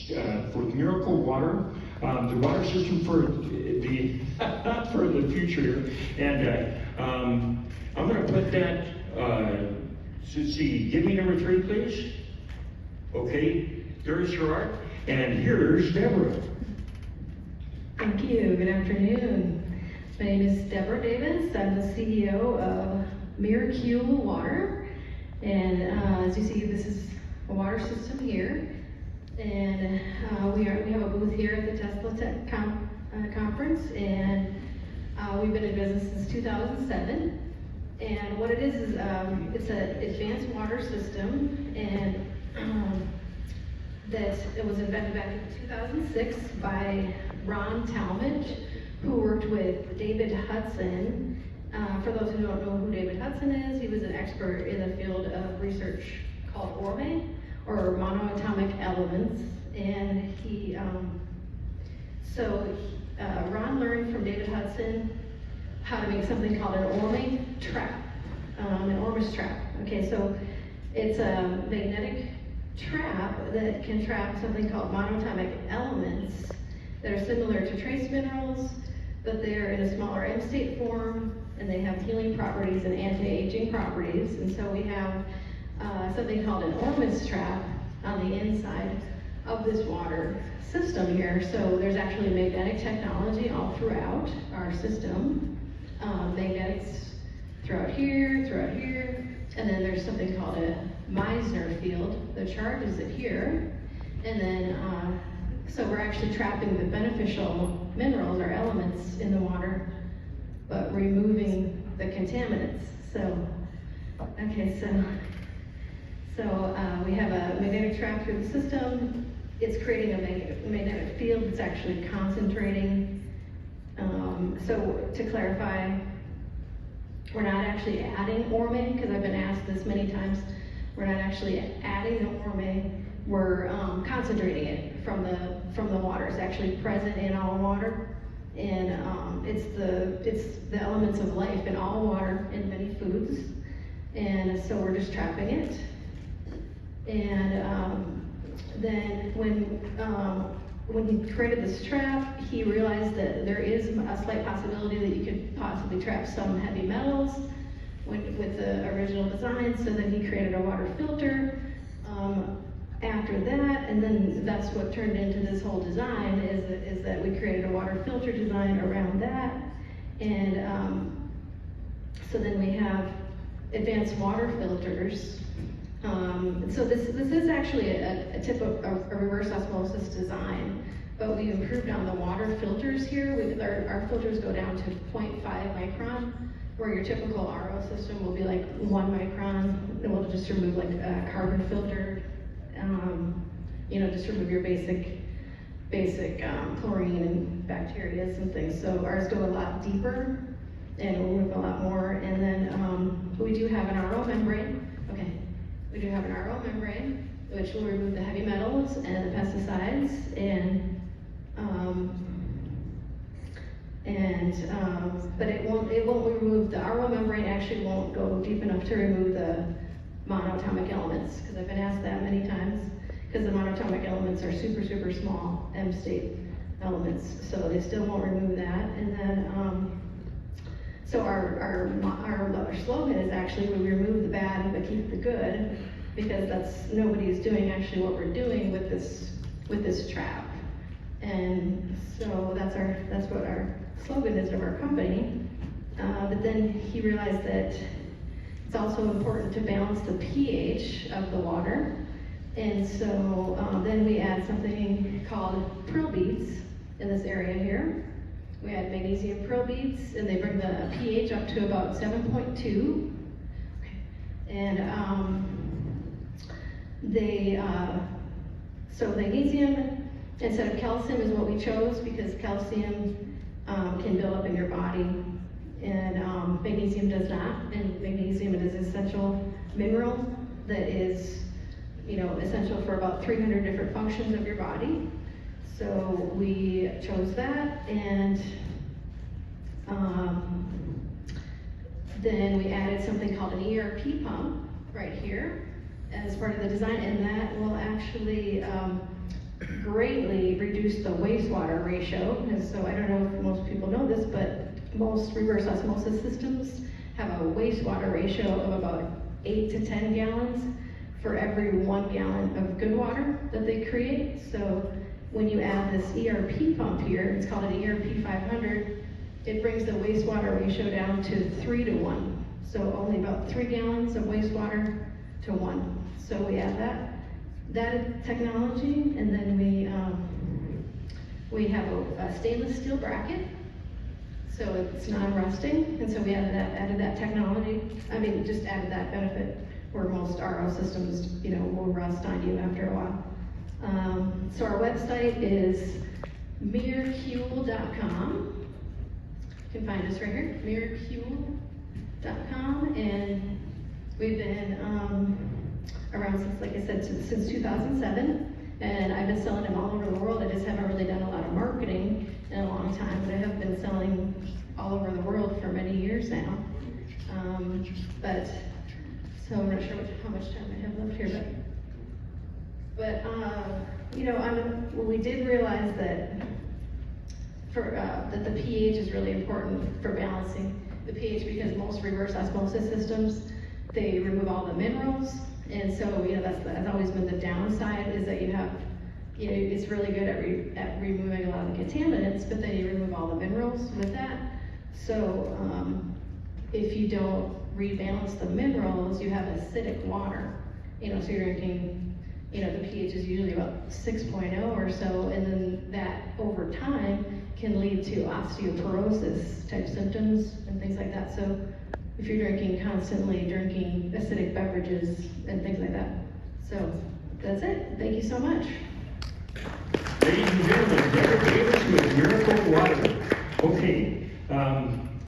with Miracle Water, the water system for the for the future. And I'm going to put that. Let's see. Give me number 3, please. Okay. There's Gerard, and here's Deborah. Thank you. Good afternoon. My name is Deborah Davis. I'm the CEO of Miracule Water, and as you see, this is a water system here, and we have a booth here at the Tesla Tech conference, and we've been in business since 2007. And what it is it's an advanced water system, and that it was invented back in 2006 by Ron Talmadge, who worked with David Hudson. For those who don't know who David Hudson is, he was an expert in the field of research called ORME, or monoatomic elements. And Ron learned from David Hudson how to make something called an ORME trap, an ORME trap. Okay, so it's a magnetic trap that can trap something called monoatomic elements that are similar to trace minerals, but they're in a smaller M-state form, and they have healing properties and anti-aging properties. And so we have something called an ORME trap on the inside of this water system here. So there's actually magnetic technology all throughout our system. Magnetics throughout here, and then there's something called a Meissner field that charges it here. And then, so we're actually trapping the beneficial minerals or elements in the water, but removing the contaminants. So, okay, so we have a magnetic trap through the system. It's creating a magnetic field that's actually concentrating. So to clarify, we're not actually adding ORME, because I've been asked this many times. We're not actually adding the ORME, we're concentrating it from the water. It's actually present in all water, and it's the elements of life in all water in many foods, and so we're just trapping it. And then when he created this trap, he realized that there is a slight possibility that you could possibly trap some heavy metals with the original design, so then he created a water filter after that, and then that's what turned into this whole design, is that we created a water filter design around that. And so then we have advanced water filters. So this is actually a tip of a reverse osmosis design, but we improved on the water filters here. Our filters go down to 0.5 micron, where your typical RO system will be like 1 micron, and we'll just remove like a carbon filter, just remove your basic chlorine and bacteria and things. So ours go a lot deeper, and we'll remove a lot more. And then we do have an RO membrane. Okay. We do have an RO membrane, which will remove the heavy metals and the pesticides, but it won't remove, the RO membrane actually won't go deep enough to remove the monatomic elements, because I've been asked that many times, because the monatomic elements are super, super small M-state elements, so they still won't remove that. And then, so our slogan is actually, we remove the bad but keep the good, because nobody's doing actually what we're doing with this trap. And so that's what our slogan is of our company. But then he realized that it's also important to balance the pH of the water. And so then we add something called pearl beads in this area here. We add magnesium pearl beads, and they bring the pH up to about 7.2. And so magnesium instead of calcium is what we chose, because calcium can build up in your body, and magnesium does not. And magnesium is an essential mineral that is, essential for about 300 different functions of your body. So we chose that, and then we added something called an ERP pump right here as part of the design, and that will actually greatly reduced the wastewater ratio. And so I don't know if most people know this, but most reverse osmosis systems have a wastewater ratio of about 8 to 10 gallons for every 1 gallon of good water that they create. So when you add this ERP pump here, it's called an ERP 500, it brings the wastewater ratio down to 3 to 1. So only about 3 gallons of wastewater to 1. So we add that technology, and then we have a stainless steel bracket, so it's non-rusting, and so we added that technology. I mean, just added that benefit where most RO systems, will rust on you after a while. So our website is Miracule.com. You can find us right here, Miracule.com, and we've been around since, like I said, since 2007, and I've been selling them all over the world. I just haven't really done a lot of marketing in a long time, but I have been selling all over the world for many years now. So I'm not sure how much time I have left here, but we did realize that that the pH is really important for balancing the pH, because most reverse osmosis systems, they remove all the minerals, and so that's always been the downside, is that you have, it's really good at removing a lot of the contaminants, but then you remove all the minerals with that. So if you don't rebalance the minerals, you have acidic water. So you're drinking, the pH is usually about 6.0 or so, and then that over time can lead to osteoporosis type symptoms and things like that. So if you're constantly drinking acidic beverages and things like that. So that's it. Thank you so much. Ladies and gentlemen, Deborah Davis with Miracle Water. Okay,